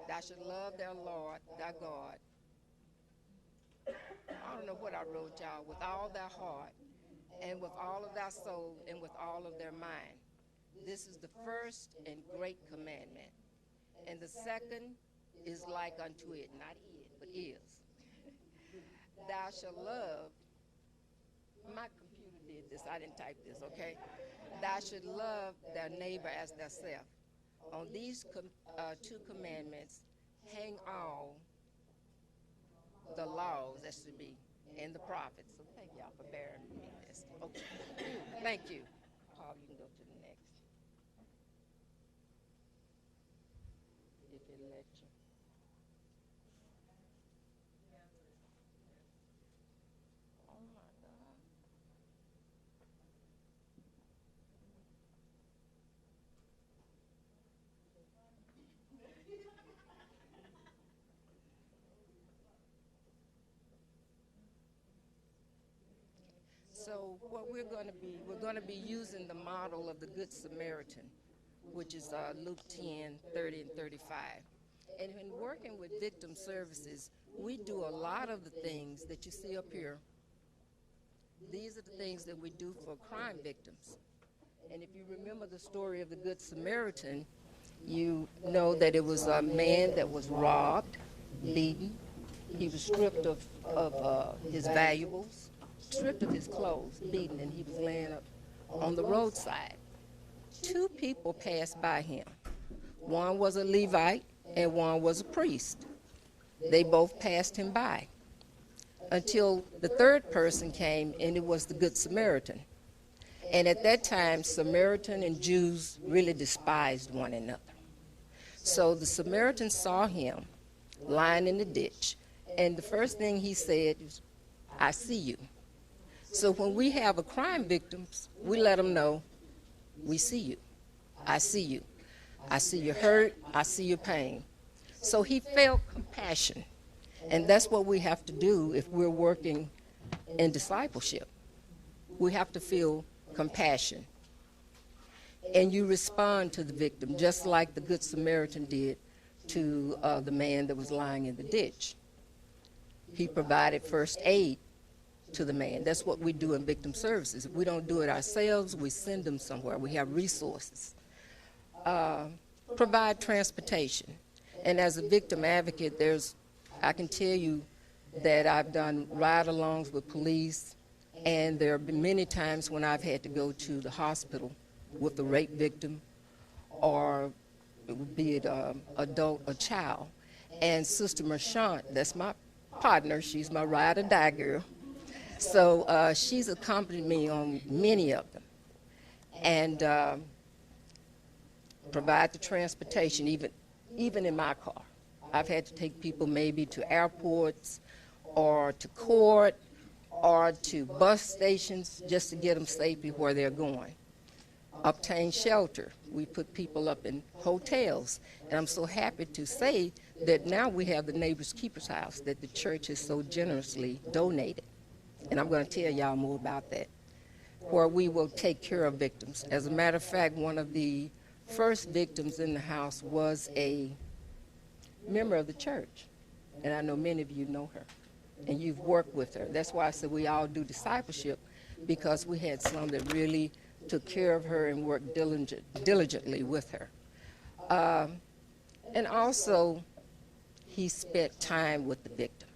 Thou shalt love their Lord, thy God. I don't know what I wrote, y'all. With all thy heart, and with all of thy soul, and with all of their mind. This is the first and great commandment. And the second is like unto it, not it, but is. Thou shalt love, my computer did this, I didn't type this, okay? Thou shalt love thy neighbor as thyself. On these two commandments hang all the laws that should be and the prophets. So thank y'all for bearing with me this. Okay. Thank you. Paul, you can go to the next. If it lets you. Oh my God. So what we're going to be using the model of the Good Samaritan, which is Luke 10:30 and 35. And in working with victim services, we do a lot of the things that you see up here. These are the things that we do for crime victims. And if you remember the story of the Good Samaritan, you know that it was a man that was robbed, beaten. He was stripped of his valuables, stripped of his clothes, beaten, and he was laying up on the roadside. Two people passed by him. One was a Levite and one was a priest. They both passed him by until the third person came, and it was the Good Samaritan. And at that time, Samaritan and Jews really despised one another. So the Samaritan saw him lying in the ditch, and the first thing he said is, I see you. So when we have a crime victims, we let them know, we see you. I see you. I see your hurt. I see your pain. So he felt compassion. And that's what we have to do if we're working in discipleship. We have to feel compassion. And you respond to the victim, just like the Good Samaritan did to the man that was lying in the ditch. He provided first aid to the man. That's what we do in victim services. If we don't do it ourselves, we send them somewhere. We have resources. Provide transportation. And as a victim advocate, I can tell you that I've done ride-alongs with police, and there have been many times when I've had to go to the hospital with a rape victim, or be it adult or child. And Sister Merchant, that's my partner, she's my ride-or-die girl. So she's accompanied me on many of them, and provide the transportation, even in my car. I've had to take people maybe to airports or to court or to bus stations just to get them safely where they're going. Obtain shelter. We put people up in hotels, and I'm so happy to say that now we have the Neighbor's Keeper's House that the church has so generously donated. And I'm going to tell y'all more about that, where we will take care of victims. As a matter of fact, one of the first victims in the house was a member of the church, and I know many of you know her, and you've worked with her. That's why I said we all do discipleship, because we had some that really took care of her and worked diligently with her. And also, he spent time with the victim.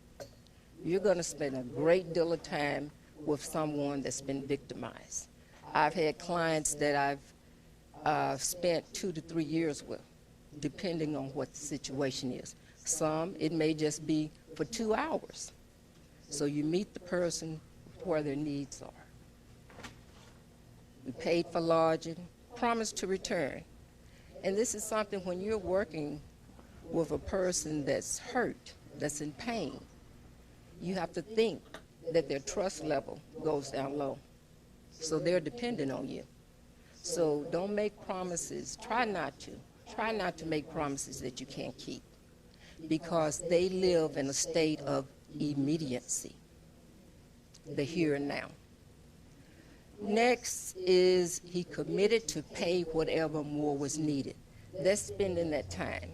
You're going to spend a great deal of time with someone that's been victimized. I've had clients that I've spent 2 to 3 years with, depending on what the situation is. Some, it may just be for 2 hours. So you meet the person where their needs are. We paid for lodging, promised to return. And this is something when you're working with a person that's hurt, that's in pain, you have to think that their trust level goes down low. So they're dependent on you. So don't make promises. Try not to. Try not to make promises that you can't keep, because they live in a state of immediacy, the here and now. Next is he committed to pay whatever more was needed. That's spending that time.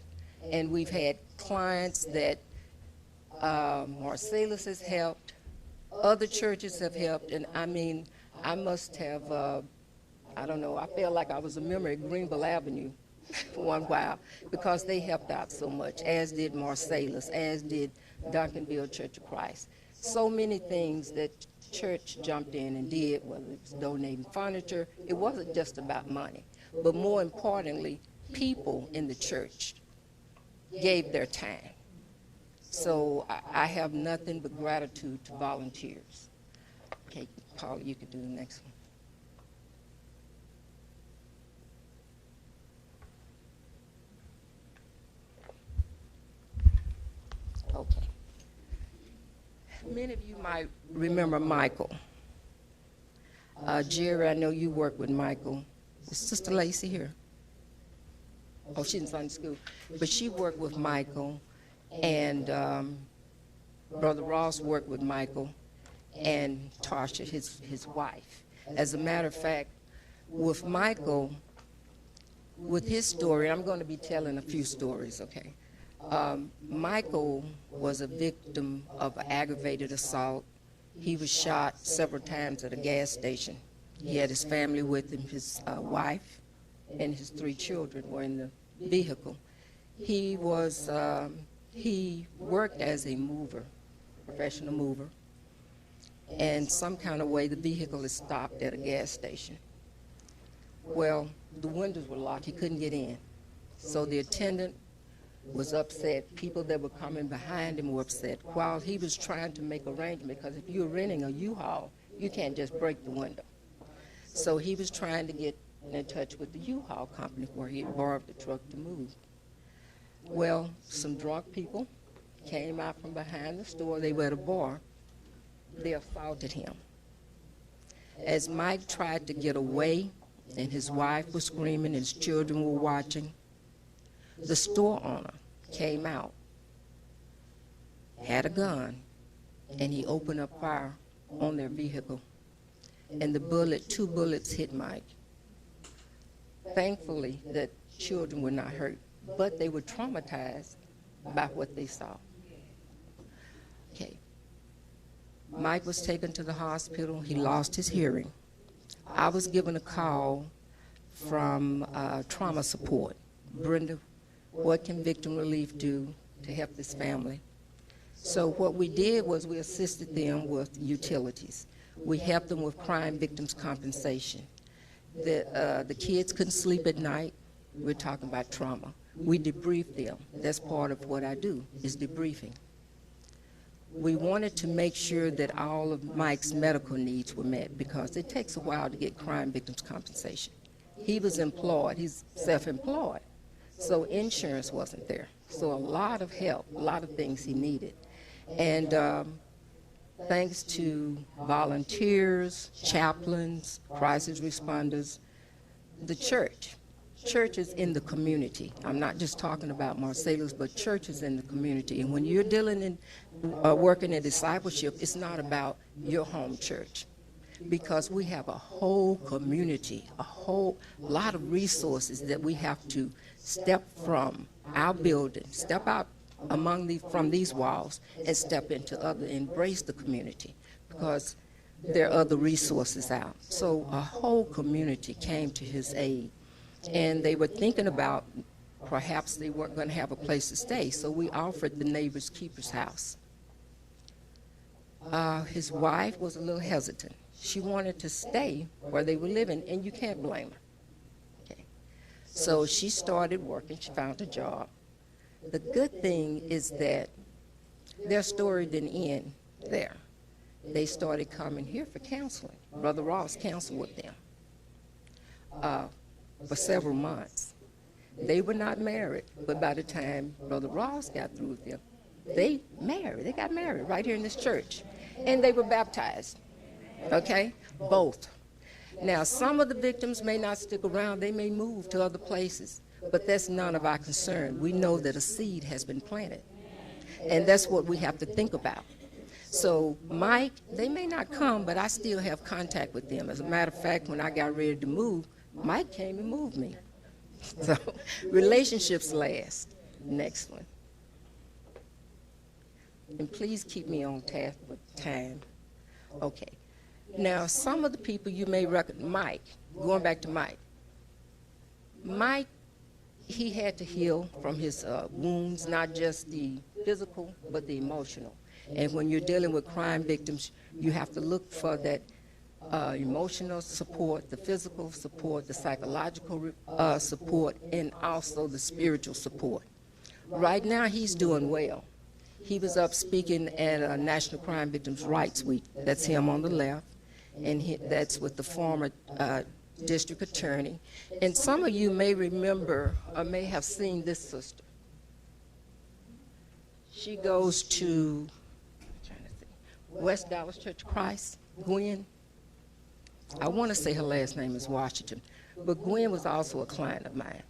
And we've had clients that Marcellus has helped, other churches have helped, and I mean, I must have, I don't know, I felt like I was a member at Greenville Avenue for one while because they helped out so much, as did Marcellus, as did Duncanville Church of Christ. So many things that church jumped in and did, whether it was donating furniture. It wasn't just about money, but more importantly, people in the church gave their time. So I have nothing but gratitude to volunteers. Okay, Paula, you can do the next one. Okay. Many of you might remember Michael. Jerry, I know you work with Michael. Is Sister Lacey here? Oh, she's in Sunday school. But she worked with Michael, and Brother Ross worked with Michael, and Tasha, his wife. As a matter of fact, with Michael, with his story, I'm going to be telling a few stories, okay? Michael was a victim of aggravated assault. He was shot several times at a gas station. He had his family with him. His wife and his 3 children were in the vehicle. He worked as a mover, professional mover, and some kind of way the vehicle is stopped at a gas station. Well, the windows were locked. He couldn't get in. So the attendant was upset. People that were coming behind him were upset while he was trying to make arrangements, because if you're renting a U-Haul, you can't just break the window. So he was trying to get in touch with the U-Haul company where he had borrowed the truck to move. Well, some drunk people came out from behind the store. They were at a bar. They assaulted him. As Mike tried to get away and his wife was screaming and his children were watching, the store owner came out, had a gun, and he opened up fire on their vehicle. And the 2 bullets hit Mike. Thankfully, the children were not hurt, but they were traumatized by what they saw. Okay. Mike was taken to the hospital. He lost his hearing. I was given a call from trauma support. Brenda, what can Victim Relief do to help this family? So what we did was we assisted them with utilities. We helped them with crime victims compensation. The kids couldn't sleep at night. We're talking about trauma. We debriefed them. That's part of what I do, is debriefing. We wanted to make sure that all of Mike's medical needs were met, because it takes a while to get crime victims compensation. He was employed. He's self-employed. So insurance wasn't there. So a lot of help, a lot of things he needed. And thanks to volunteers, chaplains, crisis responders, the churches in the community. I'm not just talking about Marcellus, but churches in the community. And when you're dealing in, working in discipleship, it's not about your home church, because we have a whole community, a whole lot of resources that we have to step from our building, step out from these walls and step into embrace the community, because there are other resources out. So a whole community came to his aid, and they were thinking about perhaps they weren't going to have a place to stay, so we offered the Neighbor's Keeper's House. His wife was a little hesitant. She wanted to stay where they were living, and you can't blame her. Okay. So she started working. She found a job. The good thing is that their story didn't end there. They started coming here for counseling. Brother Ross counseled with them for several months. They were not married, but by the time Brother Ross got through with them, they married. They got married right here in this church. And they were baptized, okay? Both. Now, some of the victims may not stick around. They may move to other places, but that's none of our concern. We know that a seed has been planted, and that's what we have to think about. So Mike, they may not come, but I still have contact with them. As a matter of fact, when I got ready to move, Mike came and moved me. So relationships last. Next one. And please keep me on task with time. Okay. Now, some of the people you may recognize, Mike, going back to Mike. Mike, he had to heal from his wounds, not just the physical, but the emotional. And when you're dealing with crime victims, you have to look for that emotional support, the physical support, the psychological support, and also the spiritual support. Right now, he's doing well. He was up speaking at National Crime Victims' Rights Week. That's him on the left, and that's with the former district attorney. And some of you may remember or may have seen this sister. She goes to West Dallas Church of Christ, Gwen. I want to say her last name is Washington, but Gwen was also a client of mine.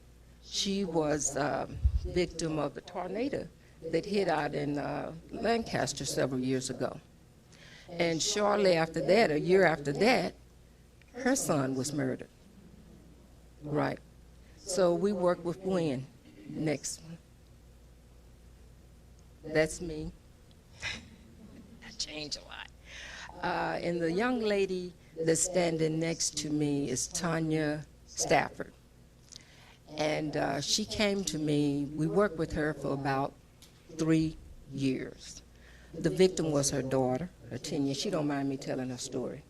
She was a victim of the tornado that hit out in Lancaster several years ago. And shortly after that, a year after that, her son was murdered. Right. So we worked with Gwen. Next one. That's me. I changed a lot. And the young lady that's standing next to me is Tanya Stafford. And she came to me. We worked with her for about 3 years. The victim was her daughter, her 10-year. She don't mind me telling her story.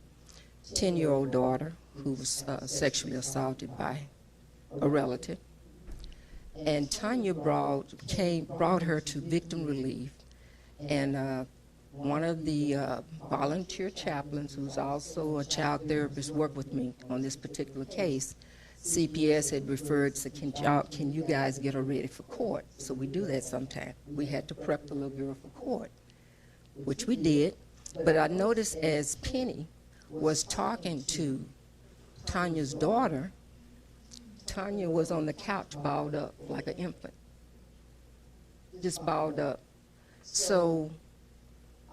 10-year-old daughter who was sexually assaulted by a relative. And Tanya brought her to Victim Relief, and one of the volunteer chaplains, who's also a child therapist, worked with me on this particular case. CPS had referred, said, can you guys get her ready for court? So we do that sometime. We had to prep the little girl for court, which we did. But I noticed as Penny was talking to Tanya's daughter, Tanya was on the couch balled up like an infant, just balled up. So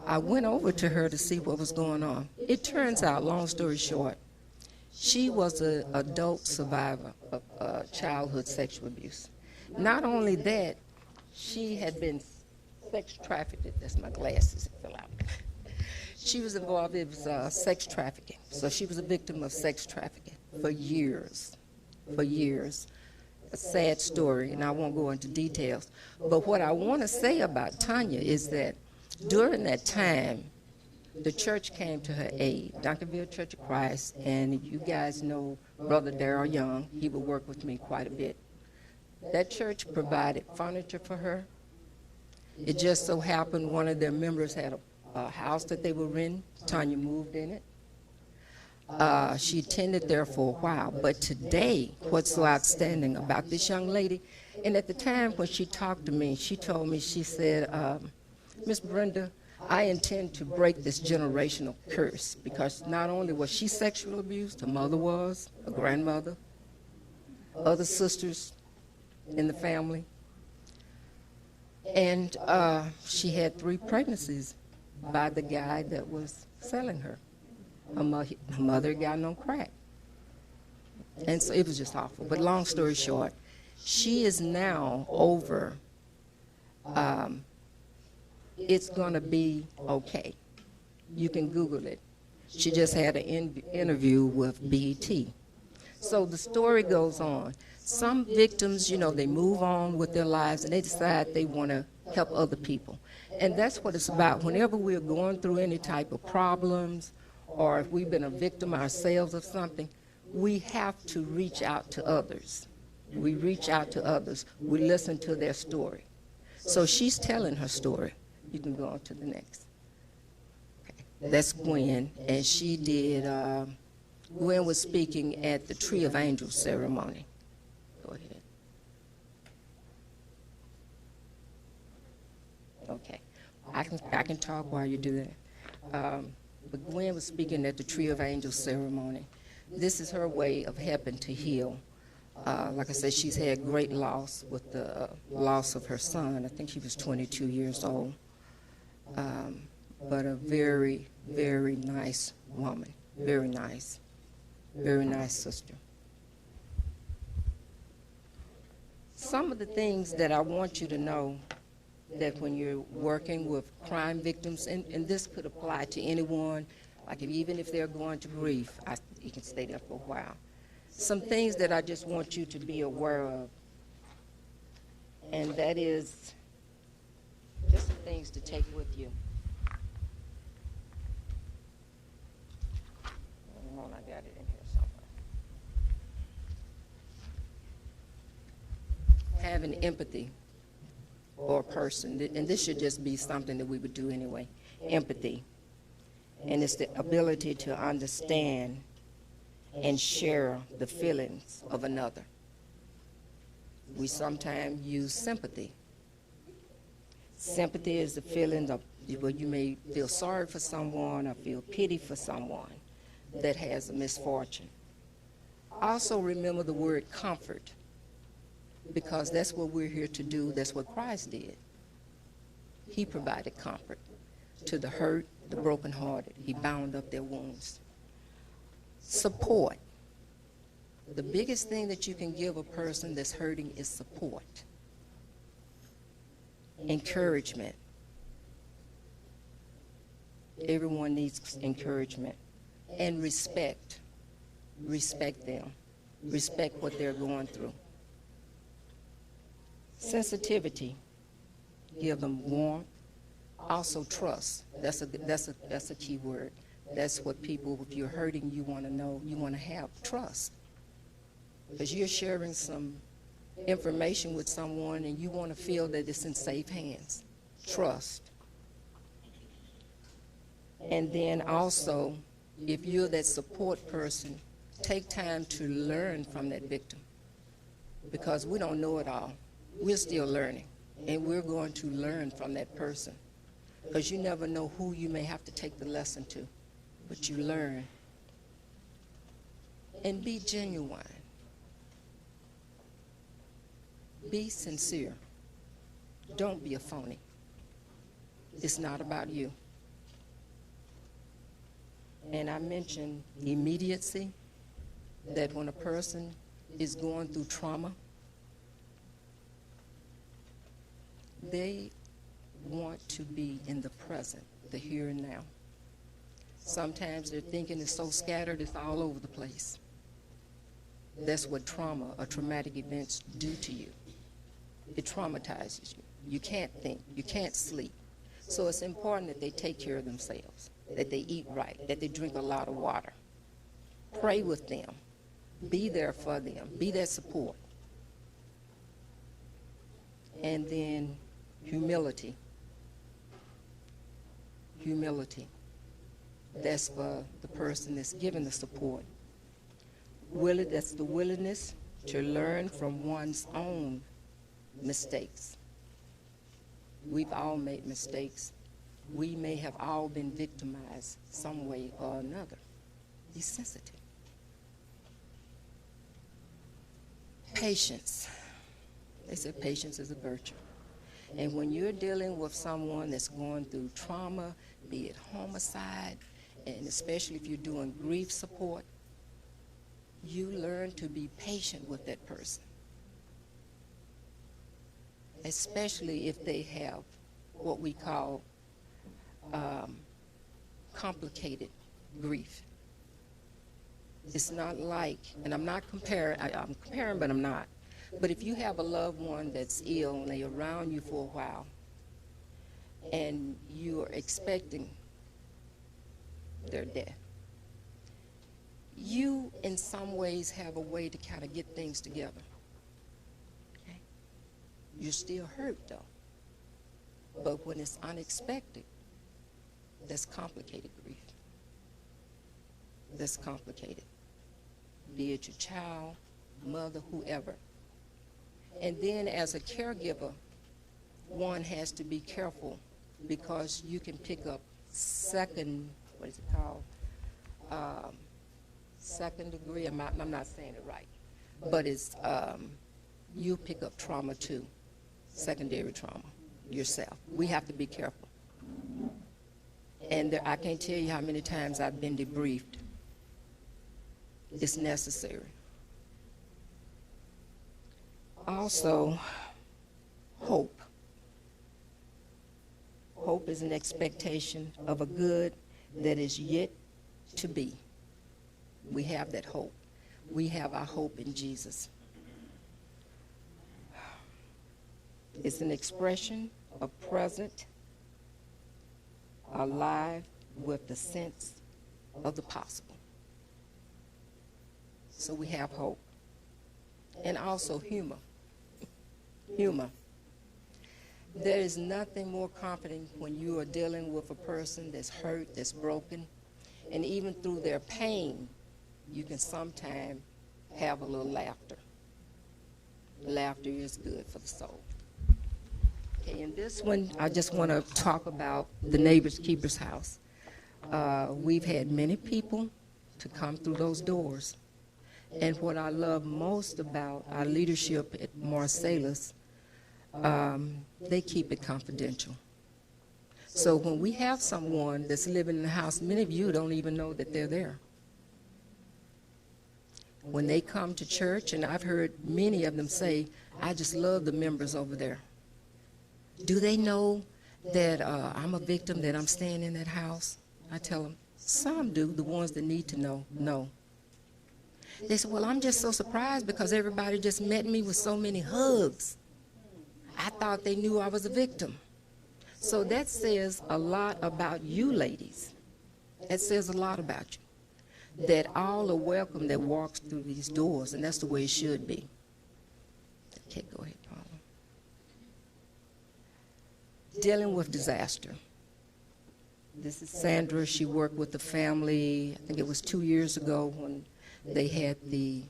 I went over to her to see what was going on. It turns out, long story short, she was an adult survivor of childhood sexual abuse. Not only that, she had been sex trafficked. That's my glasses that fell out. She was involved in sex trafficking. So she was a victim of sex trafficking for years. For years. A sad story, and I won't go into details. But what I want to say about Tanya is that during that time, the church came to her aid, Duncanville Church of Christ, and you guys know Brother Darrell Young. He would work with me quite a bit. That church provided furniture for her. It just so happened one of their members had a house that they were renting. Tanya moved in it. She attended there for a while. But today, what's so outstanding about this young lady, and at the time when she talked to me, she told me, she said, Miss Brenda, I intend to break this generational curse, because not only was she sexually abused, her mother was, her grandmother, other sisters in the family, and she had 3 pregnancies by the guy that was selling her. Her mother got on crack. And so it was just awful. But long story short, she is now over. It's going to be okay. You can Google it. She just had an interview with BET. So the story goes on. Some victims, you know, they move on with their lives and they decide they want to help other people. And that's what it's about. Whenever we're going through any type of problems, or if we've been a victim ourselves of something, we have to reach out to others. We reach out to others. We listen to their story. So she's telling her story. You can go on to the next. Okay. That's Gwen, and she did, Gwen was speaking at the Tree of Angels ceremony. Go ahead. Okay. I can talk while you do that. But Gwen was speaking at the Tree of Angels ceremony. This is her way of helping to heal. Like I said, she's had great loss with the loss of her son. I think she was 22 years old. But a very, very nice woman. Very nice sister. Some of the things that I want you to know that when you're working with crime victims, and this could apply to anyone, like even if they're going to grief, you can stay there for a while. Some things that I just want you to be aware of, and that is just some things to take with you. Hold on, I got it in here somewhere. Having empathy for a person, and this should just be something that we would do anyway, empathy. And it's the ability to understand and share the feelings of another. We sometimes use sympathy. Sympathy is the feeling of where you may feel sorry for someone or feel pity for someone that has a misfortune. Also remember the word comfort, because that's what we're here to do. That's what Christ did. He provided comfort to the hurt, the brokenhearted. He bound up their wounds. Support. The biggest thing that you can give a person that's hurting is support. Encouragement. Everyone needs encouragement. And respect. Respect them. Respect what they're going through. Sensitivity. Give them warmth. Also trust. That's a key word. That's what people, if you're hurting, you want to know, you want to have trust. Because you're sharing some information with someone and you want to feel that it's in safe hands. Trust. And then also, if you're that support person, take time to learn from that victim. Because we don't know it all. We're still learning. And we're going to learn from that person. Because you never know who you may have to take the lesson to. But you learn. And be genuine. Be sincere. Don't be a phony. It's not about you. And I mentioned immediacy, that when a person is going through trauma, they want to be in the present, the here and now. Sometimes their thinking is so scattered, it's all over the place. That's what trauma or traumatic events do to you. It traumatizes you. You can't think. You can't sleep. So it's important that they take care of themselves, that they eat right, that they drink a lot of water. Pray with them. Be there for them. Be their support. And then humility. Humility. That's for the person that's giving the support. That's the willingness to learn from one's own mistakes. We've all made mistakes. We may have all been victimized some way or another. Be sensitive. Patience. They said patience is a virtue. And when you're dealing with someone that's going through trauma, be it homicide, and especially if you're doing grief support, you learn to be patient with that person. Especially if they have what we call complicated grief. It's not like, and I'm not comparing, I'm comparing, but I'm not. But if you have a loved one that's ill and they're around you for a while, and you are expecting their death, you in some ways have a way to kind of get things together. Okay? You're still hurt though. But when it's unexpected, that's complicated grief. That's complicated. Be it your child, mother, whoever. And then as a caregiver, one has to be careful because you can pick up second degree, I'm not saying it right, but it's, you pick up trauma too, secondary trauma yourself. We have to be careful. And I can't tell you how many times I've been debriefed. It's necessary. Also, hope. Hope is an expectation of a good that is yet to be. We have that hope. We have our hope in Jesus. It's an expression of present, alive with the sense of the possible. So we have hope. And also humor. Humor. There is nothing more comforting when you are dealing with a person that's hurt, that's broken, and even through their pain, you can sometimes have a little laughter. Laughter is good for the soul. Okay, in this one, I just want to talk about the Neighbors Keepers House. We've had many people to come through those doors. And what I love most about our leadership at Marsalis, they keep it confidential. So when we have someone that's living in the house, many of you don't even know that they're there. When they come to church, and I've heard many of them say, I just love the members over there. Do they know that I'm a victim, that I'm staying in that house? I tell them, some do, the ones that need to know, no. They say, well, I'm just so surprised because everybody just met me with so many hugs. I thought they knew I was a victim. So that says a lot about you ladies. That says a lot about you. That all are welcome that walks through these doors, and that's the way it should be. Okay, go ahead, Paula. Dealing with disaster. This is Sandra. She worked with the family, I think it was 2 years ago when they had the,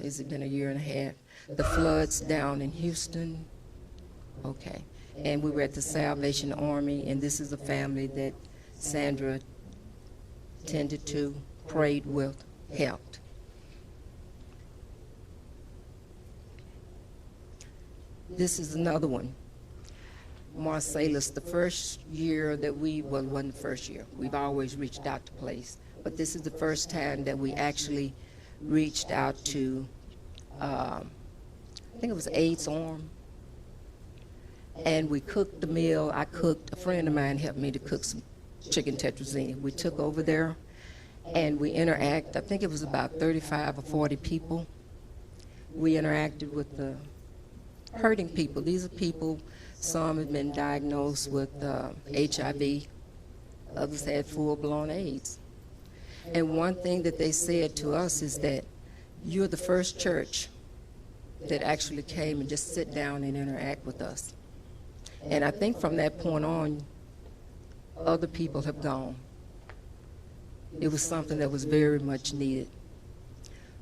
has it been a year and a half, the floods down in Houston. Okay. And we were at the Salvation Army, and this is a family that Sandra tended to, prayed with, helped. This is another one. Marsalis, the first year that we, well, it wasn't the first year. We've always reached out to place. But this is the first time that we actually reached out to, I think it was AIDS Arm. And we cooked the meal. I cooked, a friend of mine helped me to cook some chicken tetrazzini. We took over there and we interact. I think it was about 35 or 40 people. We interacted with the hurting people. These are people, some have been diagnosed with HIV. Others had full-blown AIDS. And one thing that they said to us is that you're the first church that actually came and just sit down and interact with us. And I think from that point on, other people have gone. It was something that was very much needed.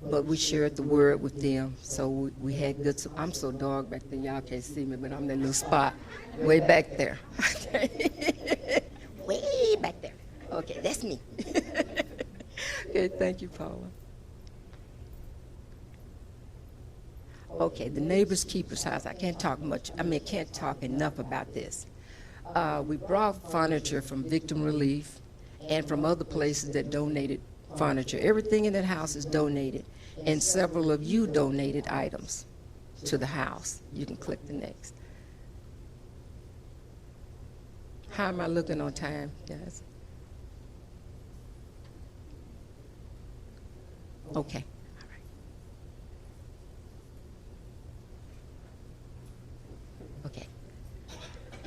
But we shared the word with them, so we had good, I'm so dark back there, y'all can't see me, but I'm in that little spot way back there. Way back there. Okay, that's me. Okay, thank you, Paula. Okay, the Neighbors Keepers House. I can't talk much. Can't talk enough about this. We brought furniture from Victim Relief and from other places that donated furniture. Everything in that house is donated, and several of you donated items to the house. You can click the next. How am I looking on time, guys? Okay. Okay.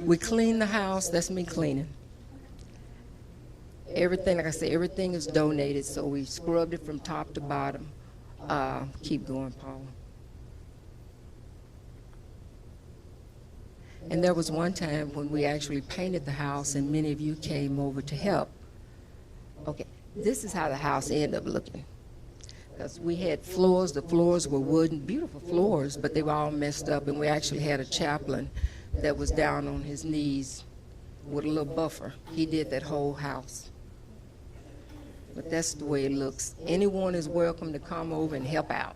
We clean the house. That's me cleaning. Everything, like I said, everything is donated, so we scrubbed it from top to bottom. Keep going, Paula. And there was one time when we actually painted the house, and many of you came over to help. Okay, this is how the house ended up looking. Because we had floors, the floors were wooden, beautiful floors, but they were all messed up, and we actually had a chaplain that was down on his knees with a little buffer. He did that whole house. But that's the way it looks. Anyone is welcome to come over and help out.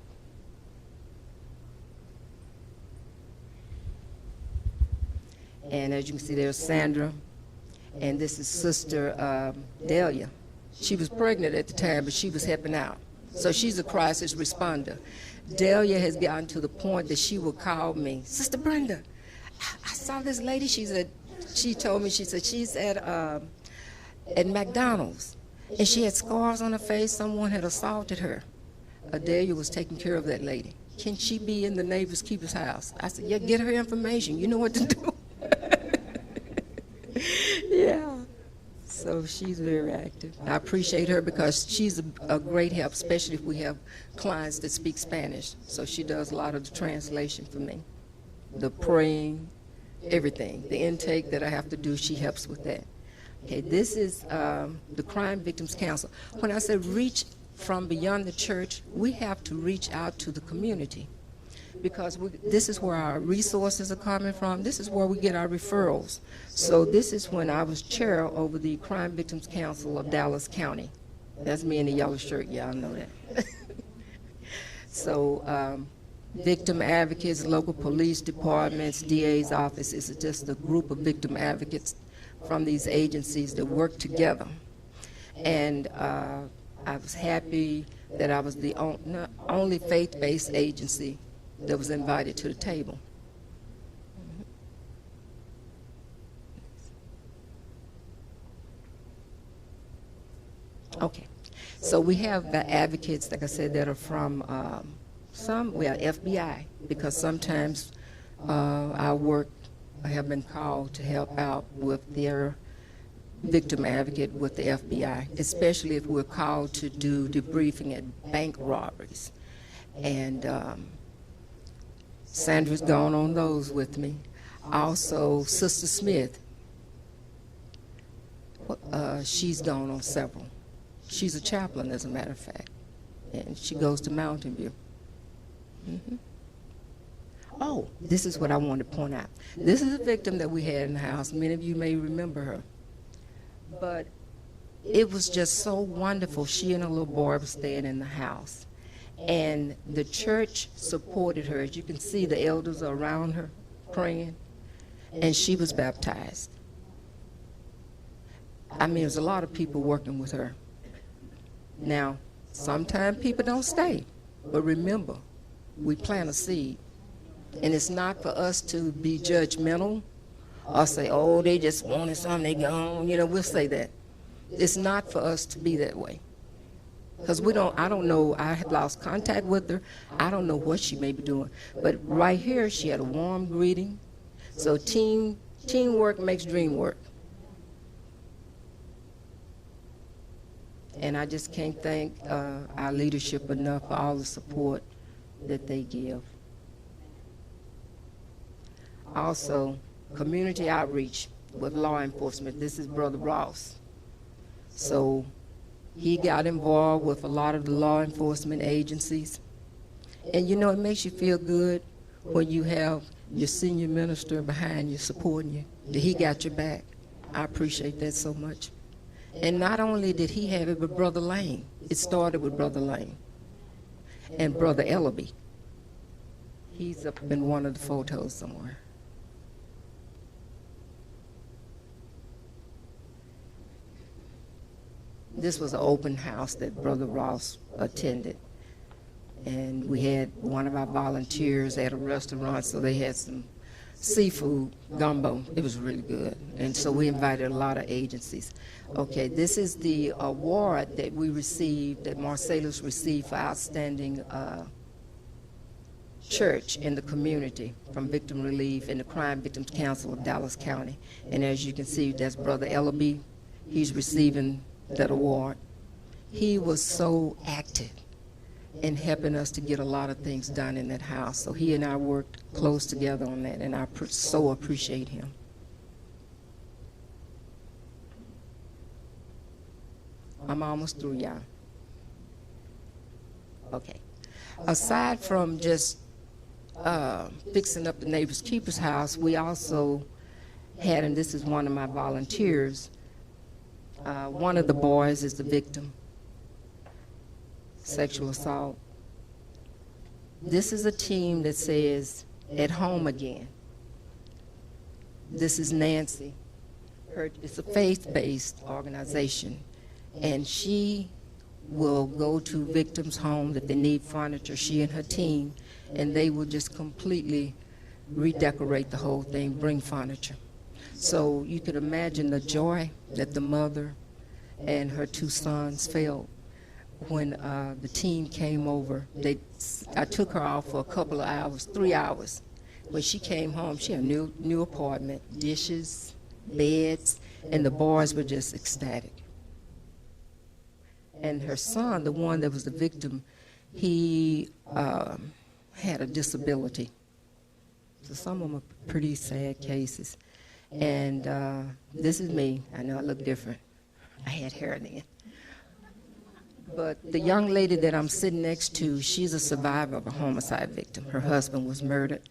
And as you can see, there's Sandra, and this is Sister Delia. She was pregnant at the time, but she was helping out. So she's a crisis responder. Delia has gotten to the point that she will call me, Sister Brenda, I saw this lady. She told me, she said she's at McDonald's, and she had scars on her face. Someone had assaulted her. Delia was taking care of that lady. Can she be in the neighbor's keeper's house? I said, yeah, get her information. You know what to do. Yeah. So she's very active. I appreciate her because she's a great help, especially if we have clients that speak Spanish. So she does a lot of the translation for me, the praying, everything. The intake that I have to do, she helps with that. Okay, this is the Crime Victims Council. When I said reach from beyond the church, we have to reach out to the community, because this is where our resources are coming from. This is where we get our referrals. So this is when I was chair over the Crime Victims Council of Dallas County. That's me in the yellow shirt, y'all know that. So victim advocates, local police departments, DA's offices, it's just a group of victim advocates from these agencies that work together. And I was happy that I was the only faith-based agency that was invited to the table. Okay, so we have advocates, like I said, that are from FBI, because sometimes our work have been called to help out with their victim advocate with the FBI, especially if we're called to do debriefing at bank robberies. And Sandra's gone on those with me. Also, Sister Smith, she's gone on several. She's a chaplain, as a matter of fact, and she goes to Mountain View. Oh, this is what I want to point out. This is a victim that we had in the house. Many of you may remember her. But it was just so wonderful. She and her little boy were staying in the house. And the church supported her. As you can see, the elders are around her praying. And she was baptized. I mean, there's a lot of people working with her. Now, sometimes people don't stay. But remember, we plant a seed. And it's not for us to be judgmental or say, oh, they just wanted something, they gone. You know, we'll say that. It's not for us to be that way. Because I don't know, I had lost contact with her. I don't know what she may be doing. But right here, she had a warm greeting. So teamwork makes dream work. And I just can't thank our leadership enough for all the support that they give. Also, community outreach with law enforcement. This is Brother Ross. So he got involved with a lot of the law enforcement agencies. And you know, it makes you feel good when you have your senior minister behind you, supporting you, that he got your back. I appreciate that so much. And not only did he have it, but Brother Lane. It started with Brother Lane and Brother Ellaby. He's up in one of the photos somewhere. This was an open house that Brother Ross attended. And we had one of our volunteers at a restaurant, so they had some seafood gumbo. It was really good. And so we invited a lot of agencies. Okay, this is the award that we received, that Marcellus received for outstanding church in the community from Victim Relief and the Crime Victims Council of Dallas County. And as you can see, that's Brother Ellaby. He's receiving that award. He was so active in helping us to get a lot of things done in that house. So he and I worked close together on that, and I so appreciate him. I'm almost through, y'all. Okay. Aside from just fixing up the neighbor's keeper's house, we also had, and this is one of my volunteers, one of the boys is the victim, sexual assault. This is a team that says, at home again. This is Nancy. It's a faith-based organization, and she will go to victims' homes if they need furniture, she and her team, and they will just completely redecorate the whole thing, bring furniture. So you can imagine the joy that the mother and her two sons felt when the team came over. I took her out for a couple of hours, 3 hours. When she came home, she had a new apartment, dishes, beds, and the boys were just ecstatic. And her son, the one that was the victim, he had a disability. So some of them are pretty sad cases. And this is me. I know I look different. I had hair then. But the young lady that I'm sitting next to, she's a survivor of a homicide victim. Her husband was murdered.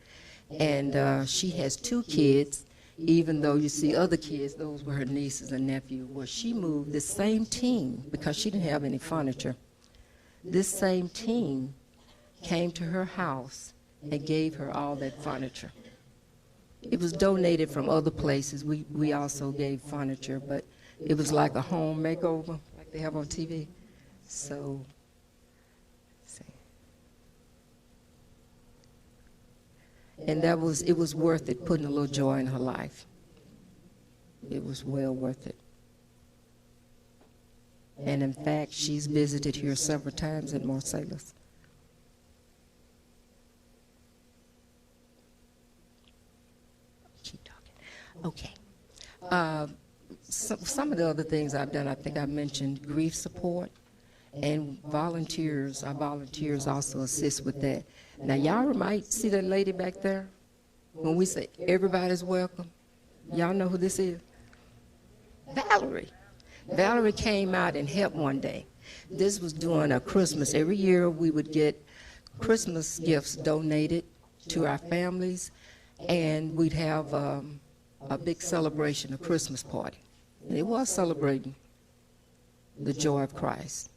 And she has 2 kids, even though you see other kids, those were her nieces and nephews. Well, she moved this same team, because she didn't have any furniture. This same team came to her house and gave her all that furniture. It was donated from other places. We also gave furniture, but it was like a home makeover, like they have on TV. So, and it was worth it, putting a little joy in her life. It was well worth it. And in fact, she's visited here several times at Marcellus. Keep talking. Okay. Some of the other things I've done, I think I mentioned grief support. And volunteers, our volunteers also assist with that. Now, y'all might see that lady back there. When we say everybody's welcome, y'all know who this is? Valerie. Valerie came out and helped one day. This was during a Christmas. Every year we would get Christmas gifts donated to our families, and we'd have a big celebration, a Christmas party. And it was celebrating the joy of Christ.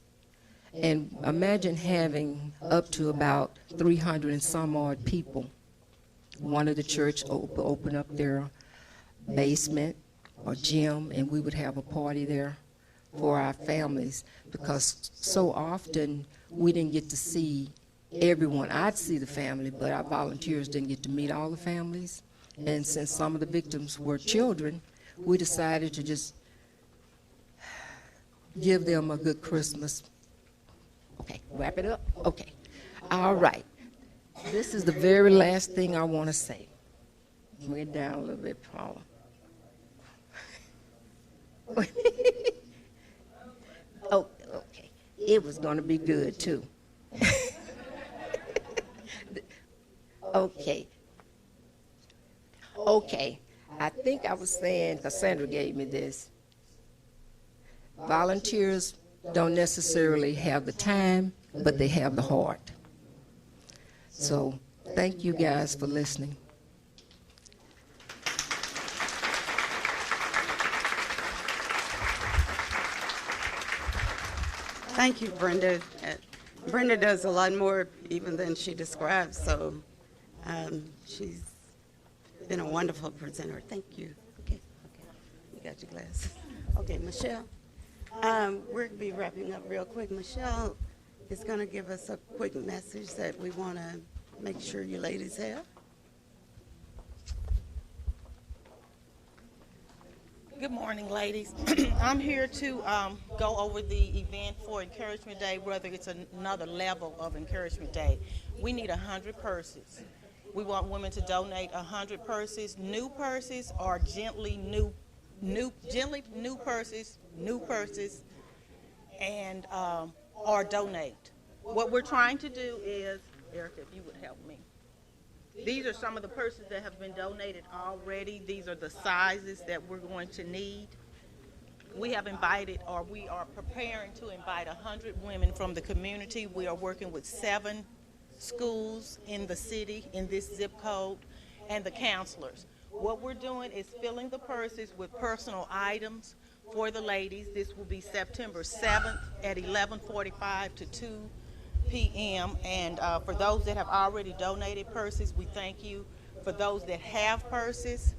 And imagine having up to about 300 and some odd people. One of the church open up their basement or gym, and we would have a party there for our families, because so often we didn't get to see everyone. I'd see the family, but our volunteers didn't get to meet all the families. And since some of the victims were children, we decided to just give them a good Christmas. Okay, wrap it up? Okay. All right. This is the very last thing I want to say. Bring it down a little bit, Paula. Oh, okay. It was going to be good, too. Okay. Okay. I think I was saying, Cassandra gave me this. Volunteers don't necessarily have the time, but they have the heart. So thank you guys for listening. Thank you, Brenda. Brenda does a lot more even than she describes, so she's been a wonderful presenter. Thank you. Okay. You got your glass. Okay, Michelle. We're going to be wrapping up real quick. Michelle is going to give us a quick message that we want to make sure you ladies have. Good morning, ladies. I'm here to go over the event for Encouragement Day, whether it's another level of Encouragement Day. We need 100 purses. We want women to donate 100 purses, new purses, or gently new purses, and or donate. What we're trying to do is, Erica, if you would help me. These are some of the purses that have been donated already. These are the sizes that we're going to need. We have invited, or we are preparing to invite 100 women from the community. We are working with 7 schools in the city, in this zip code, and the counselors. What we're doing is filling the purses with personal items for the ladies. This will be September 7th at 11:45 to 2 p.m. And for those that have already donated purses, we thank you. For those that have purses,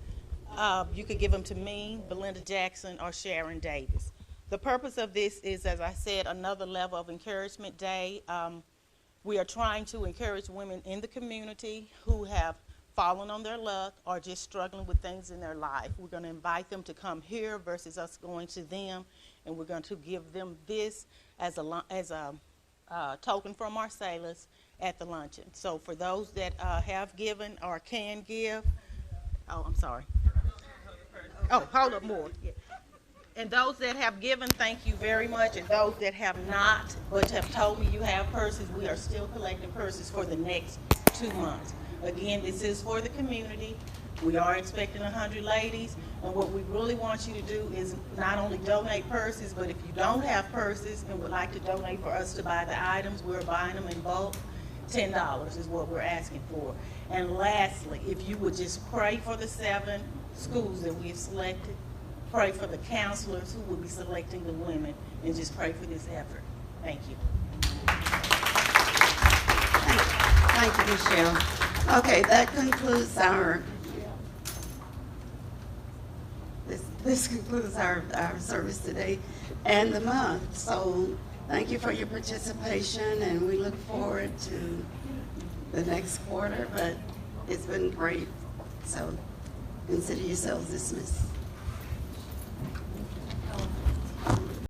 you could give them to me, Belinda Jackson, or Sharon Davis. The purpose of this is, as I said, another level of encouragement day. We are trying to encourage women in the community who have fallen on their luck or just struggling with things in their life. We're going to invite them to come here versus us going to them, and we're going to give them this as a token from our sailors at the luncheon. So for those that have given or can give, oh, I'm sorry. Oh, hold up more. Yeah. And those that have given, thank you very much. And those that have not, but have told me you have purses, we are still collecting purses for the next 2 months. Again, this is for the community. We are expecting 100 ladies. And what we really want you to do is not only donate purses, but if you don't have purses and would like to donate for us to buy the items, we're buying them in bulk. $10 is what we're asking for. And lastly, if you would just pray for the 7 schools that we've selected, pray for the counselors who will be selecting the women, and just pray for this effort. Thank you. Thank you, Michelle. Okay, that concludes our, this concludes our service today and the month. So thank you for your participation, and we look forward to the next quarter, but it's been great. So consider yourselves dismissed.